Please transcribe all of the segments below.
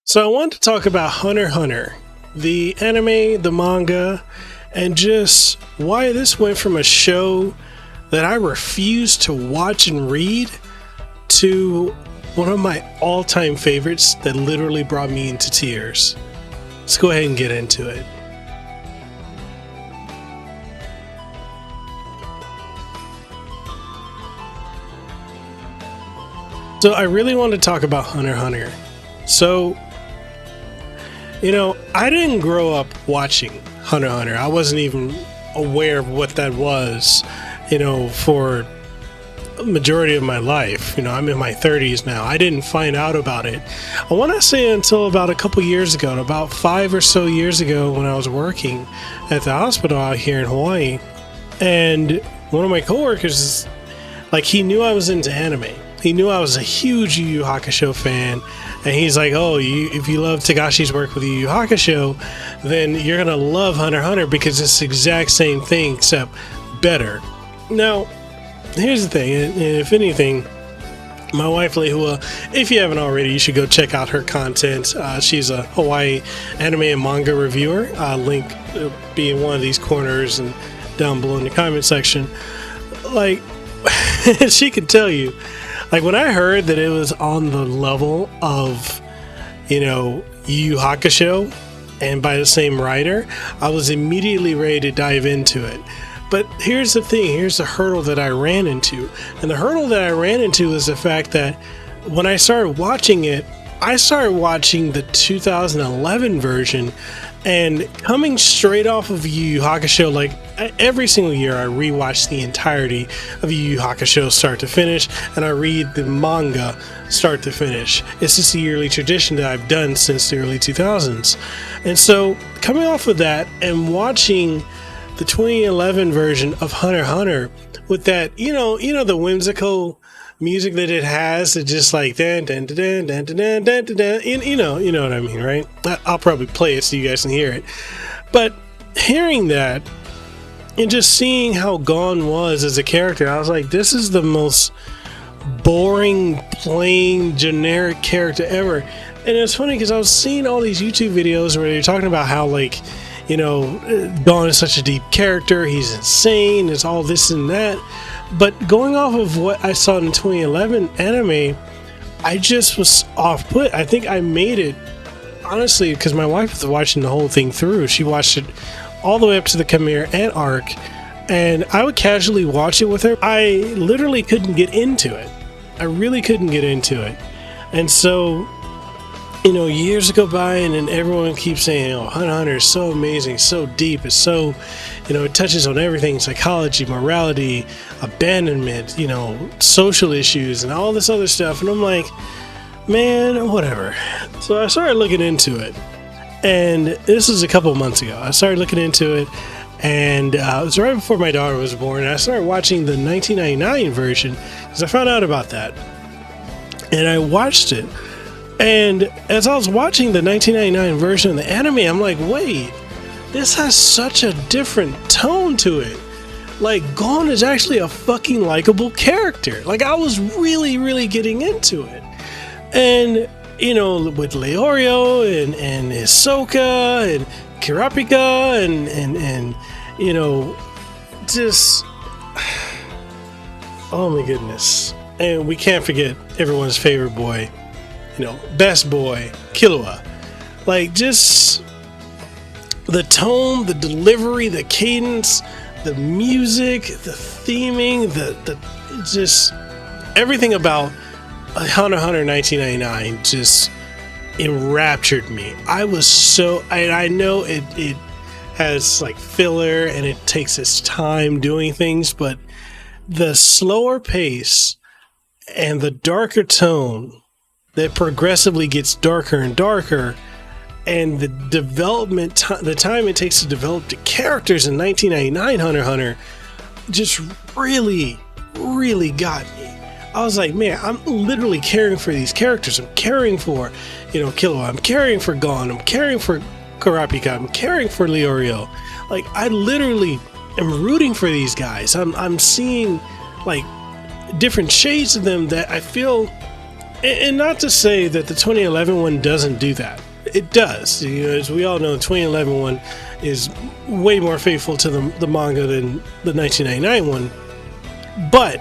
So I want to talk about Hunter x Hunter, the anime, the manga, and just why this went from a show that I refused to watch and read to one of my all-time favorites that literally brought me into tears. Let's go ahead and get into it. So I really want to talk about Hunter x Hunter. So, I didn't grow up watching Hunter x Hunter. I wasn't even aware of what that was, for a majority of my life. I'm in my 30s now. I didn't find out about it. I want to say until about a couple years ago, about 5 or so years ago, when I was working at the hospital out here in Hawaii. And one of my coworkers, he knew I was into anime. He knew I was a huge Yu Yu Hakusho fan, and he's like, if you love Togashi's work with Yu Yu Hakusho, then you're going to love Hunter x Hunter because it's the exact same thing, except better. Now, here's the thing, and if anything, my wife Lehua, if you haven't already, you should go check out her content. She's a Hawaii anime and manga reviewer. Link be in one of these corners and down below in the comment section. She could tell you, when I heard that it was on the level of, Yu Yu Hakusho, and by the same writer, I was immediately ready to dive into it. But here's the thing, here's the hurdle that I ran into. And the hurdle that I ran into is the fact that when I started watching it, I started watching the 2011 version, and coming straight off of Yu Yu Hakusho, every single year I rewatch the entirety of Yu Yu Hakusho start to finish, and I read the manga start to finish. It's just a yearly tradition that I've done since the early 2000s. And so coming off of that and watching the 2011 version of Hunter x Hunter with that, the whimsical music that it has, that just dun dun dun dun dun dun dun dun, you know what I mean, right? I'll probably play it so you guys can hear it. But hearing that and just seeing how Gon was as a character, I was like, this is the most boring, plain, generic character ever. And it's funny because I was seeing all these YouTube videos where they're talking about how Gon is such a deep character, he's insane, it's all this and that. But going off of what I saw in the 2011 anime, I just was off put. I think I made it, honestly, because my wife was watching the whole thing through. She watched it all the way up to the Chimera and arc, and I would casually watch it with her. I literally couldn't get into it. I really couldn't get into it. And so, years go by, and then everyone keeps saying, Hunter x Hunter is so amazing, so deep, it's so, it touches on everything, psychology, morality, abandonment, social issues, and all this other stuff. And I'm like, man, whatever. So I started looking into it, and this was a couple of months ago. I started looking into it, and it was right before my daughter was born, and I started watching the 1999 version, because I found out about that. And I watched it. And as I was watching the 1999 version of the anime, I'm like, wait, this has such a different tone to it. Gon is actually a fucking likable character. I was really, really getting into it. And, with Leorio and Hisoka and Kurapika and just, oh my goodness. And we can't forget everyone's favorite boy, best boy, Killua. Just the tone, the delivery, the cadence, the music, the theming, the just everything about Hunter x Hunter 1999 just enraptured me. I was so, I know it has filler and it takes its time doing things, but the slower pace and the darker tone that progressively gets darker and darker, and the development, the time it takes to develop the characters in 1999 Hunter x Hunter just really, really got me. I was like, man, I'm literally caring for these characters. I'm caring for, Killua. I'm caring for Gon. I'm caring for Kurapika. I'm caring for Leorio. I literally am rooting for these guys. I'm seeing different shades of them that I feel And not to say that the 2011 one doesn't do that. It does. As we all know, the 2011 one is way more faithful to the manga than the 1999 one. But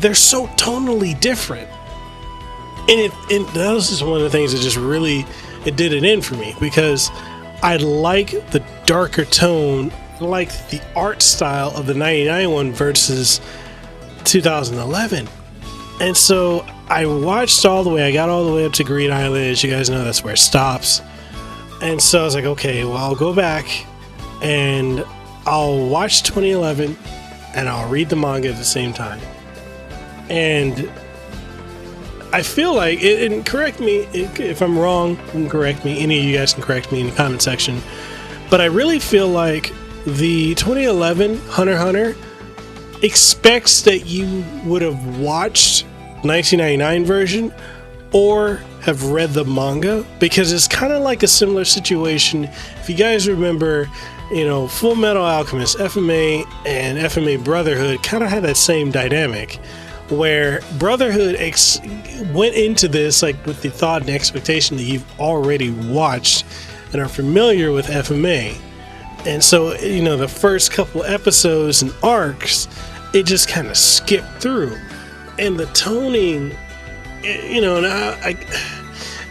they're so tonally different. And that was just one of the things that just really, it did it in for me. Because I like the darker tone, like the art style of the 99 one versus 2011. And so I watched all the way. I got all the way up to Green Island. As you guys know, that's where it stops. And so I was like, okay, well, I'll go back and I'll watch 2011 and I'll read the manga at the same time. And I feel like, and correct me if I'm wrong, you can correct me. Any of you guys can correct me in the comment section. But I really feel like the 2011 Hunter x Hunter expects that you would have watched 1999 version or have read the manga, because it's kind of like a similar situation. If you guys remember, Full Metal Alchemist, FMA and FMA Brotherhood kind of had that same dynamic, where Brotherhood went into this like with the thought and expectation that you've already watched and are familiar with FMA. And so, the first couple episodes and arcs, it just kind of skipped through. And the toning, and I,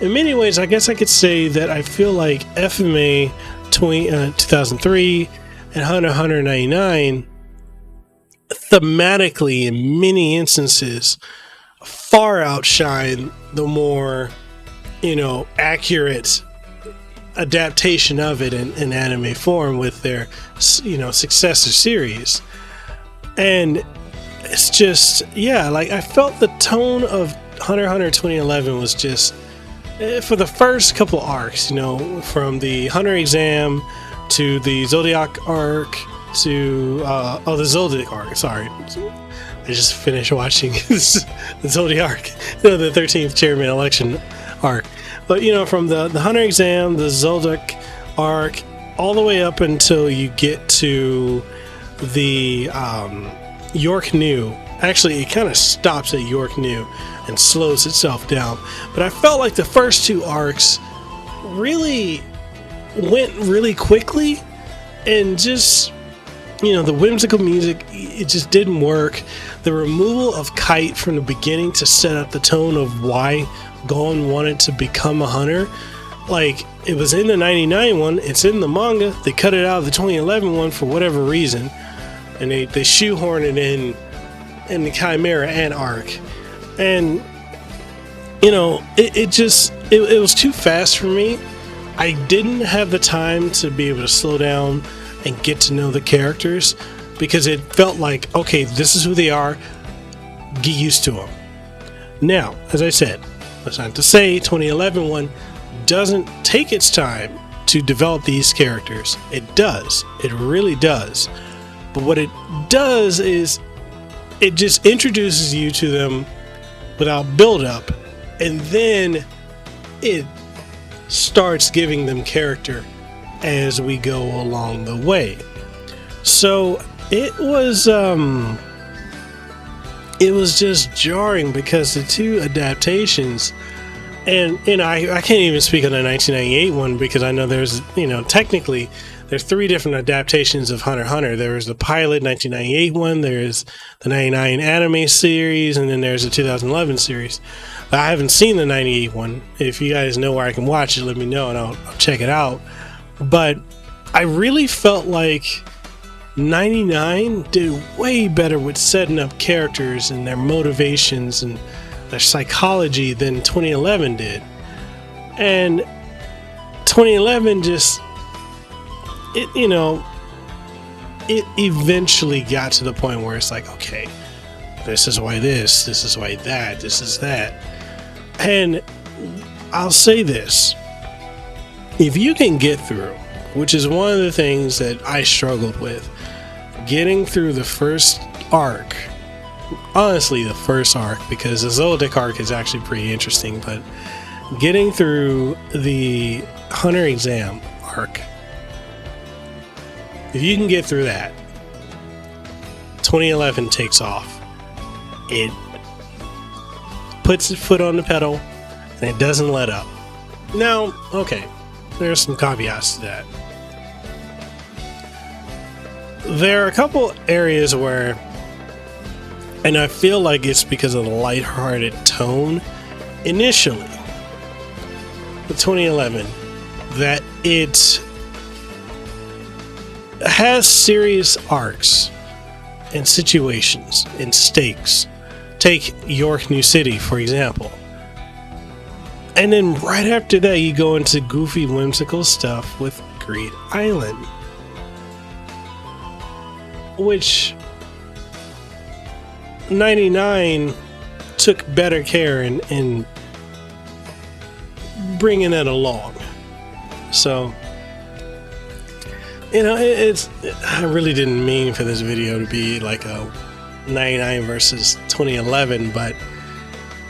in many ways, I guess I could say that I feel like FMA 2003 and Hunter x Hunter 99 thematically, in many instances, far outshine the more, accurate adaptation of it in anime form with their, successor series. And it's just, like I felt the tone of Hunter x Hunter 2011 was just, for the first couple arcs, from the Hunter exam to the Zodiac arc to, the Zodiac arc, sorry. I just finished watching the Zodiac, the 13th chairman election arc. But, from the Hunter exam, the Zodiac arc, all the way up until you get to the, yorknew. Actually, it kind of stops at yorknew and slows itself down. But I felt like the first two arcs really went really quickly, and just, the whimsical music, it just didn't work. The removal of Kite from the beginning to set up the tone of why Gon wanted to become a hunter, like, it was in the 99 one, it's in the manga, they cut it out of the 2011 one for whatever reason, and they shoehorn it in the Chimera and arc. And it was too fast for me. I didn't have the time to be able to slow down and get to know the characters, because it felt like, okay, this is who they are, get used to them. Now, as I said, that's not to say 2011 one doesn't take its time to develop these characters. It does. It really does. But what it does is it just introduces you to them without build-up, and then it starts giving them character as we go along the way. So it was just jarring, because the two adaptations, and I can't even speak on the 1998 one, because I know there's, technically there's three different adaptations of Hunter x Hunter. There was the pilot 1998 one, there's the 99 anime series, and then there's the 2011 series. But I haven't seen the 98 one. If you guys know where I can watch it, let me know and I'll check it out. But I really felt like 99 did way better with setting up characters and their motivations and their psychology than 2011 did. And 2011 just, it eventually got to the point where it's like, okay, this is why this is why that, this is that. And I'll say this, if you can get through, which is one of the things that I struggled with, getting through the first arc, honestly the first arc, because the Zodiac arc is actually pretty interesting, but getting through the Hunter exam arc, if you can get through that, 2011 takes off. It puts its foot on the pedal and it doesn't let up. Now, okay, there's some caveats to that. There are a couple areas where, and I feel like it's because of the lighthearted tone initially, the 2011, that it has serious arcs and situations and stakes. Take Yorknew City, for example. And then right after that, you go into goofy, whimsical stuff with Greed Island, which 99 took better care in bringing it along. So, you know, I really didn't mean for this video to be like a 99 versus 2011, but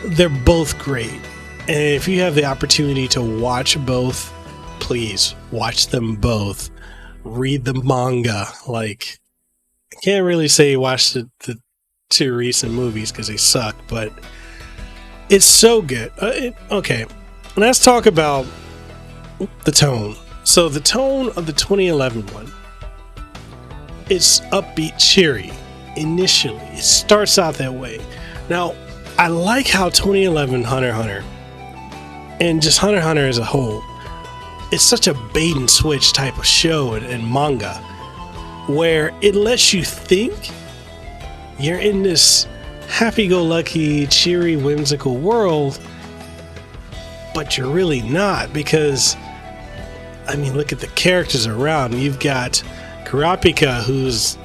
they're both great. And if you have the opportunity to watch both, please watch them both. Read the manga. Like, I can't really say watch the two recent movies because they suck, but it's so good. Okay, let's talk about the tone. So the tone of the 2011 one, it's upbeat, cheery. Initially, it starts out that way. Now, I like how 2011 Hunter x Hunter, and just Hunter x Hunter as a whole, it's such a bait and switch type of show and manga, where it lets you think you're in this happy-go-lucky, cheery, whimsical world, but you're really not, because, I mean, look at the characters around. You've got Kurapika, whose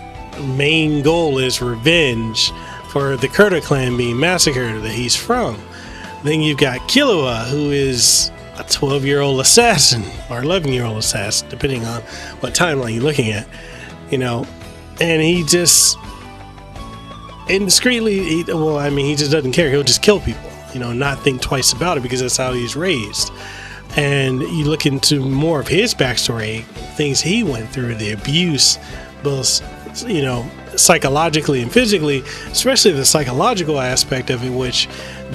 main goal is revenge for the Kurta clan being massacred that he's from. Then you've got Killua, who is a 12-year-old assassin, or 11-year-old assassin, depending on what timeline you're looking at, you know, and he just indiscreetly, he just doesn't care. He'll just kill people, you know, not think twice about it, because that's how he's raised. And you look into more of his backstory, things he went through, the abuse, both, you know, psychologically and physically, especially the psychological aspect of it, which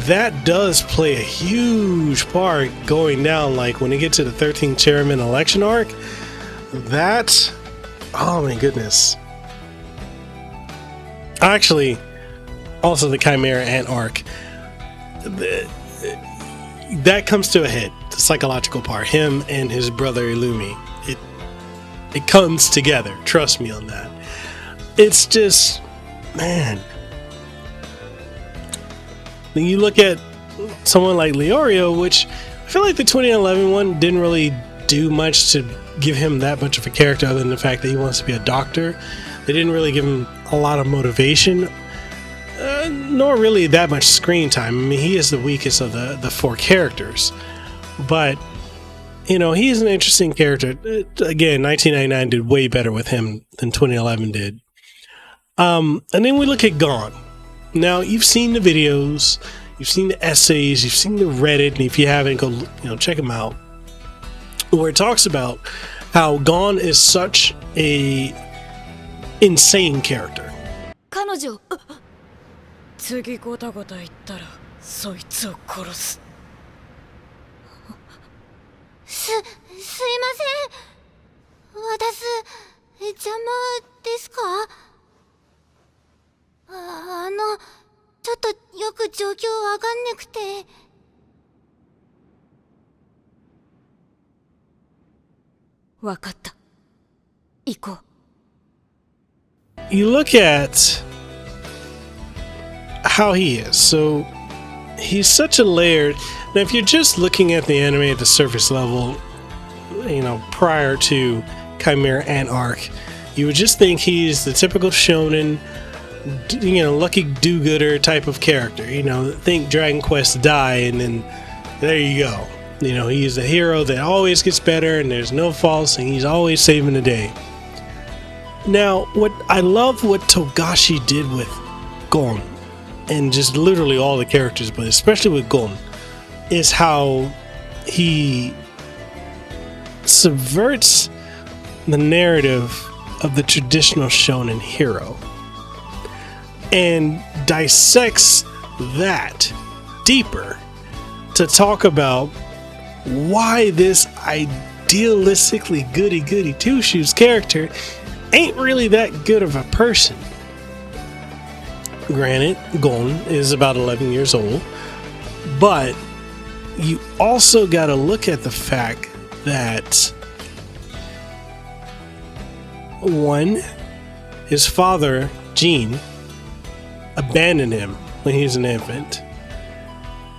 that does play a huge part going down. Like when you get to the 13th chairman election arc, that, oh my goodness. Actually, also the Chimera Ant arc, that comes to a head. The psychological part, him and his brother Illumi, it comes together. Trust me on that. It's just, man. Then you look at someone like Leorio, which I feel like the 2011 one didn't really do much to give him that much of a character, other than the fact that he wants to be a doctor. They didn't really give him a lot of motivation, nor really that much screen time. I mean, he is the weakest of the four characters, but you know, he's an interesting character. Again, 1999 did way better with him than 2011 did. And then we look at Gone. Now, you've seen the videos, you've seen the essays, you've seen the Reddit, and if you haven't, go, you know, check them out, where it talks about how Gone is such a insane character. 彼女、次ゴタゴタ言ったらそいつを殺す。すいません。私、邪魔ですか？ちょっとよく状況わかんなくて。わかった。行こう。You look at how he is. So he's such a layered. Now, if you're just looking at the anime at the surface level, you know, prior to Chimera Ant arc, you would just think he's the typical shonen, you know, lucky do-gooder type of character. You know, think Dragon Quest Die, and then there you go. You know, he's a hero that always gets better, and there's no faults, and he's always saving the day. Now, what I love what Togashi did with Gon, and just literally all the characters, but especially with Gon, is how he subverts the narrative of the traditional shonen hero and dissects that deeper to talk about why this idealistically goody-goody two-shoes character ain't really that good of a person. Granted, Gon is about 11 years old, but you also got to look at the fact that, one, his father, Jin, abandoned him when he was an infant.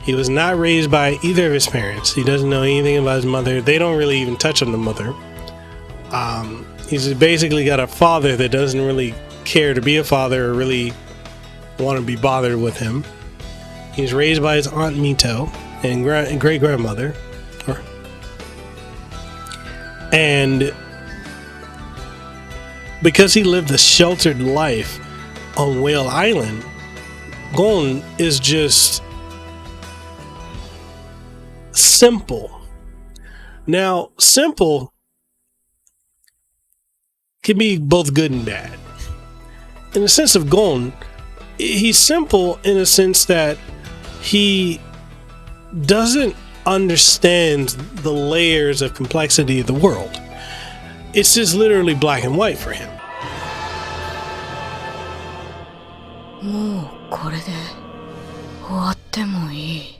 He was not raised by either of his parents. He doesn't know anything about his mother. They don't really even touch on the mother. He's basically got a father that doesn't really care to be a father or really want to be bothered with him. He's raised by his aunt Mito and great-grandmother. And because he lived a sheltered life on Whale Island, Gon is just simple. Now, simple can be both good and bad. In the sense of Gon, he's simple in a sense that he doesn't understand the layers of complexity of the world. It's just literally black and white for him. もうこれで終わってもいい。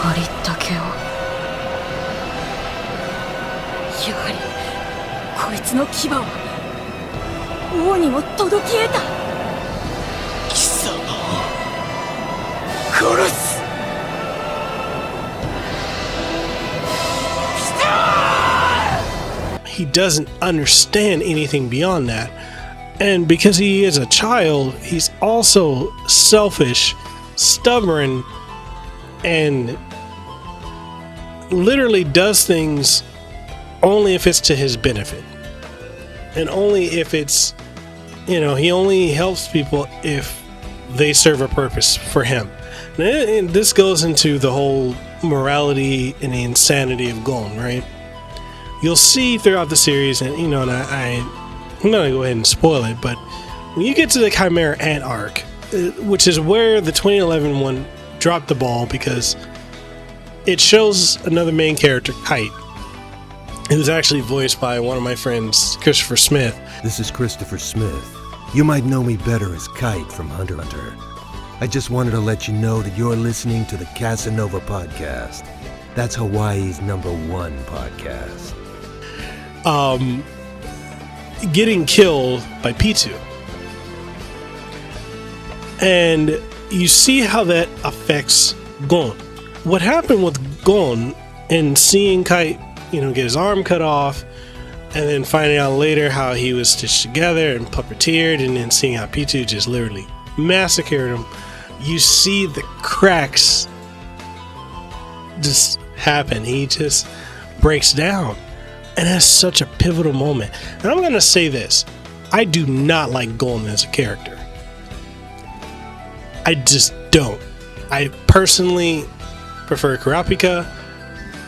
ありったけを。やはりこいつの牙は王にも届き得た。貴様を殺す。 He doesn't understand anything beyond that. And because he is a child, he's also selfish, stubborn, and literally does things only if it's to his benefit. And only if it's, he only helps people if they serve a purpose for him. And this goes into the whole morality and the insanity of Gon, right? You'll see throughout the series, and I'm not gonna go ahead and spoil it, but when you get to the Chimera Ant arc, which is where the 2011 one dropped the ball, because it shows another main character, Kite, who's actually voiced by one of my friends, Christopher Smith. This is Christopher Smith. You might know me better as Kite from Hunter x Hunter. I just wanted to let you know that you're listening to the Kasanova Podcast. That's Hawaii's #1 podcast. Getting killed by Pitu. And you see how that affects Gon. What happened with Gon and seeing Kite, get his arm cut off, and then finding out later how he was stitched together and puppeteered, and then seeing how Pitu just literally massacred him, you see the cracks just happen. He just breaks down. And that's such a pivotal moment. And I'm going to say this. I do not like Gon as a character. I just don't. I personally prefer Kurapika,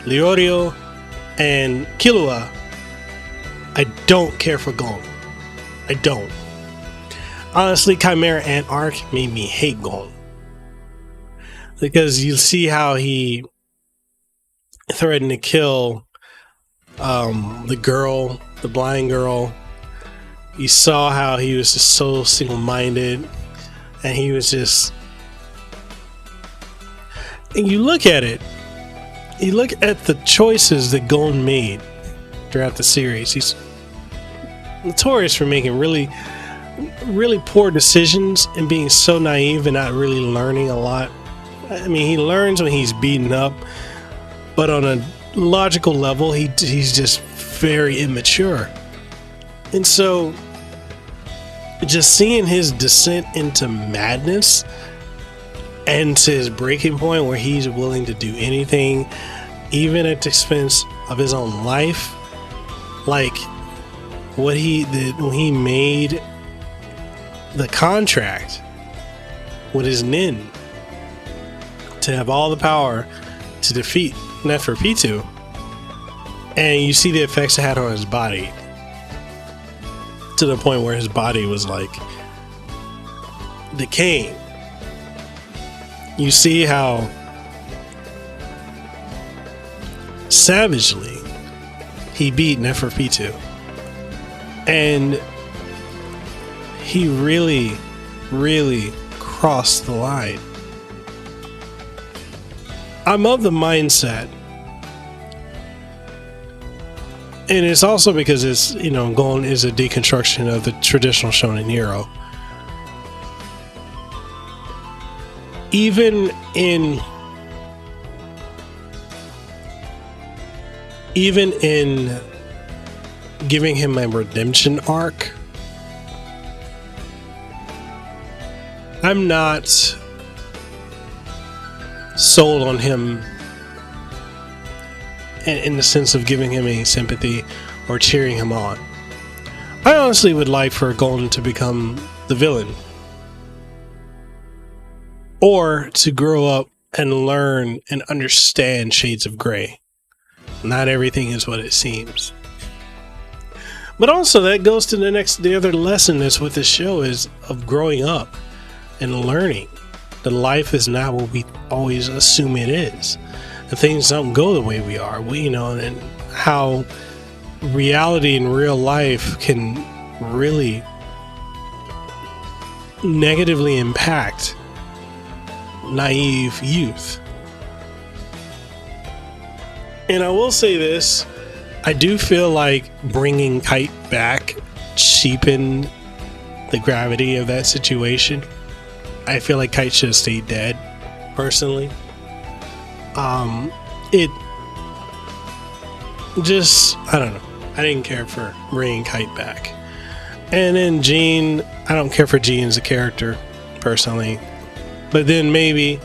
Leorio, and Killua. I don't care for Gon. I don't. Honestly, Chimera Ant arc made me hate Gon. Because you see how he threatened to kill the girl, the blind girl. You saw how he was just so single-minded, and he was just, and you look at it, you look at the choices that Gon made throughout the series. He's notorious for making really poor decisions and being so naive and not really learning a lot. I mean, he learns when he's beaten up, but on a logical level, he's just very immature. And so just seeing his descent into madness and to his breaking point where he's willing to do anything, even at the expense of his own life, like, what he did when he made the contract with his nin to have all the power to defeat Neferpitu, and you see the effects it had on his body, to the point where his body was like decaying. You see how savagely he beat Neferpitu, and he really crossed the line. I'm of the mindset, and it's also because it's, Gon is a deconstruction of the traditional shonen hero. Even in giving him a redemption arc, I'm not sold on him in the sense of giving him any sympathy or cheering him on. I honestly would like for Golden to become the villain, or to grow up and learn and understand shades of gray. Not everything is what it seems. But also that goes to the other lesson that's with this show, is of growing up and learning that life is not what we always assume it is. And things don't go the way we are. And how reality in real life can really negatively impact naive youth. And I will say this, I do feel like bringing Kite back cheapened the gravity of that situation. I feel like Kite should have stayed dead, personally. It just, I don't know. I didn't care for bringing Kite back. And then Jean, I don't care for Jean as a character, personally. But then maybe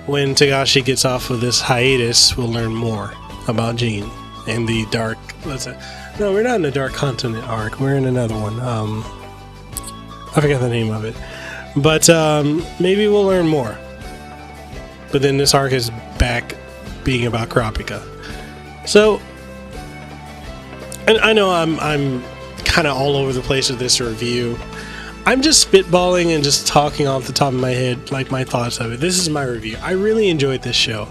when Togashi gets off of this hiatus, we'll learn more about Jean and the dark, no, we're not in the Dark Continent arc. We're in another one. I forgot the name of it. But maybe we'll learn more. But then this arc is back being about kurapika. So, and I know I'm kind of all over the place with this review. I'm just spitballing and just talking off the top of my head, like my thoughts of it. This is my review. I really enjoyed this show.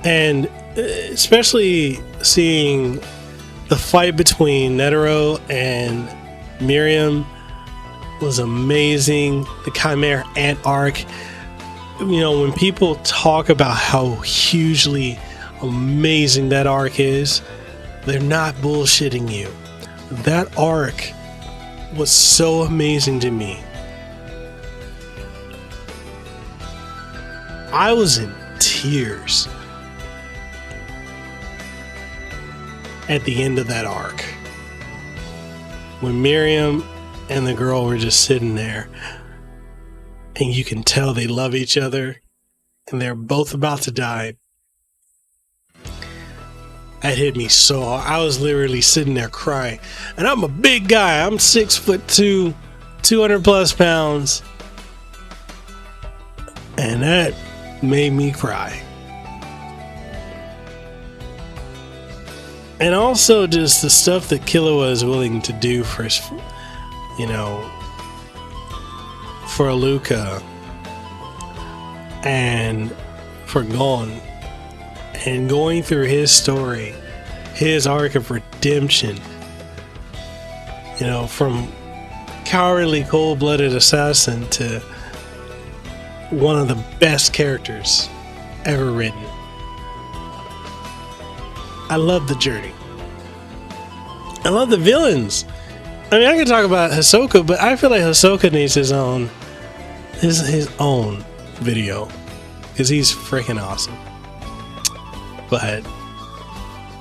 And especially seeing the fight between Netero and Miriam was amazing. The Chimera Ant arc. When people talk about how hugely amazing that arc is, they're not bullshitting you. That arc was so amazing to me. I was in tears at the end of that arc when Miriam and the girl were just sitting there, and you can tell they love each other and they're both about to die. That hit me so hard. I was literally sitting there crying. And I'm a big guy. I'm 6'2", 200 plus pounds. And that made me cry. And also just the stuff that Killua is willing to do for his, for Luca and for Gon, and going through his story, his arc of redemption, from cowardly, cold-blooded assassin to one of the best characters ever written. I love the journey. I love the villains. I mean, I could talk about Hisoka, but I feel like Hisoka needs his own video, because he's freaking awesome. But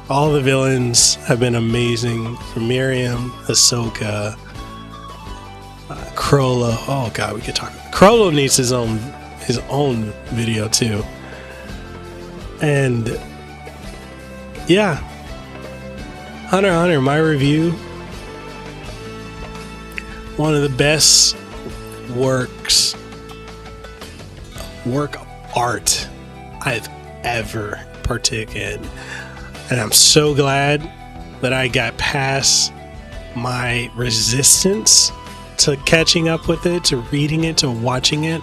all the villains have been amazing. From Miriam, Hisoka, Crollo. Oh god, we could talk. Crollo needs his own video too. And yeah, Hunter x Hunter, my review. one of the best work of art I've ever partook in. And I'm so glad that I got past my resistance to catching up with it, to reading it, to watching it,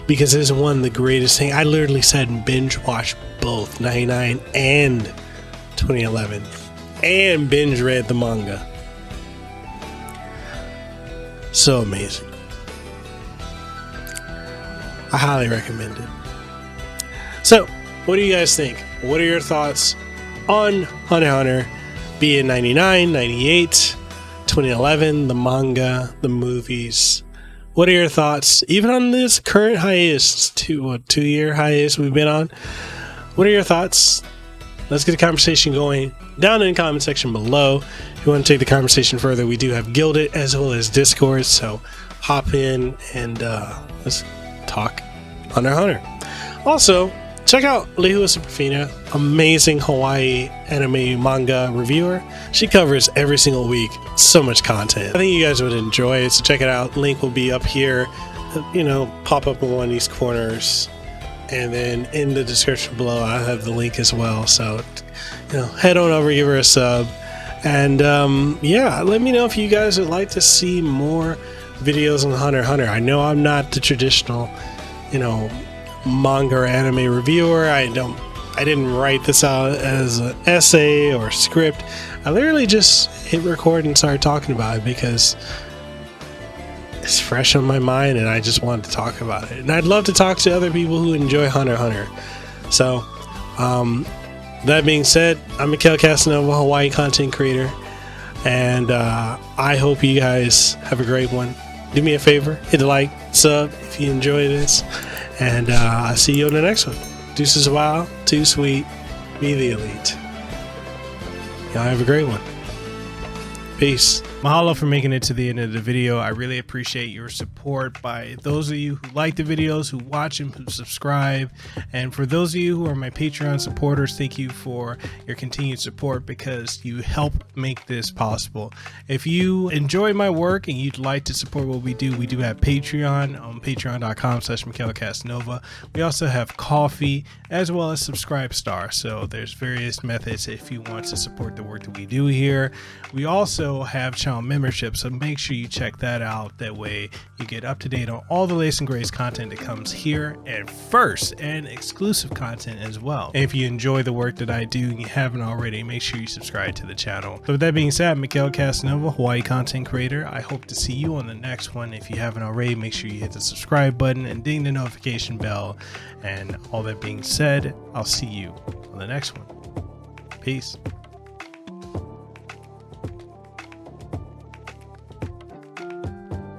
because it's one of the greatest things. I literally sat and binge watched both 99 and 2011 and binge read the manga. So amazing. I highly recommend it. So, what do you guys think? What are your thoughts on Hunter x Hunter, be it 99, 98, 2011, the manga, the movies? What are your thoughts? Even on this current hiatus, 2-year hiatus we've been on. What are your thoughts? Let's get the conversation going down in the comment section below. If you want to take the conversation further, we do have Guilded as well as Discord, so hop in and let's talk Hunter x Hunter. Also, check out Lehua Superfina, amazing Hawaii anime manga reviewer. She covers every single week so much content. I think you guys would enjoy it, so check it out. Link will be up here, pop up in one of these corners, and then in the description below I have the link as well. So head on over, give her a sub, and let me know if you guys would like to see more videos on Hunter x Hunter. I know I'm not the traditional manga or anime reviewer. I didn't write this out as an essay or script. I literally just hit record and started talking about it because it's fresh on my mind and I just wanted to talk about it. And I'd love to talk to other people who enjoy Hunter x Hunter. So, that being said, I'm Mekel Kasanova, Hawaii content creator, and I hope you guys have a great one. Do me a favor, hit the like, sub if you enjoy this, and I'll see you on the next one. Deuces wild, too sweet, be the elite. Y'all have a great one. Peace. Mahalo for making it to the end of the video. I really appreciate your support by those of you who like the videos, who watch them, who subscribe. And for those of you who are my Patreon supporters, thank you for your continued support because you help make this possible. If you enjoy my work and you'd like to support what we do have Patreon on patreon.com/MekelKasanova. We also have Coffee as well as Subscribestar. So there's various methods if you want to support the work that we do here. We also have channel membership, so make sure you check that out. That way you get up to date on all the latest and greatest content that comes here, and first and exclusive content as well. And if you enjoy the work that I do and you haven't already, make sure you subscribe to the channel. So with that being said, Mekel Kasanova, Hawaii content creator. I hope to see you on the next one. If you haven't already, make sure you hit the subscribe button and ding the notification bell. And all that being said, I'll see you on the next one. Peace.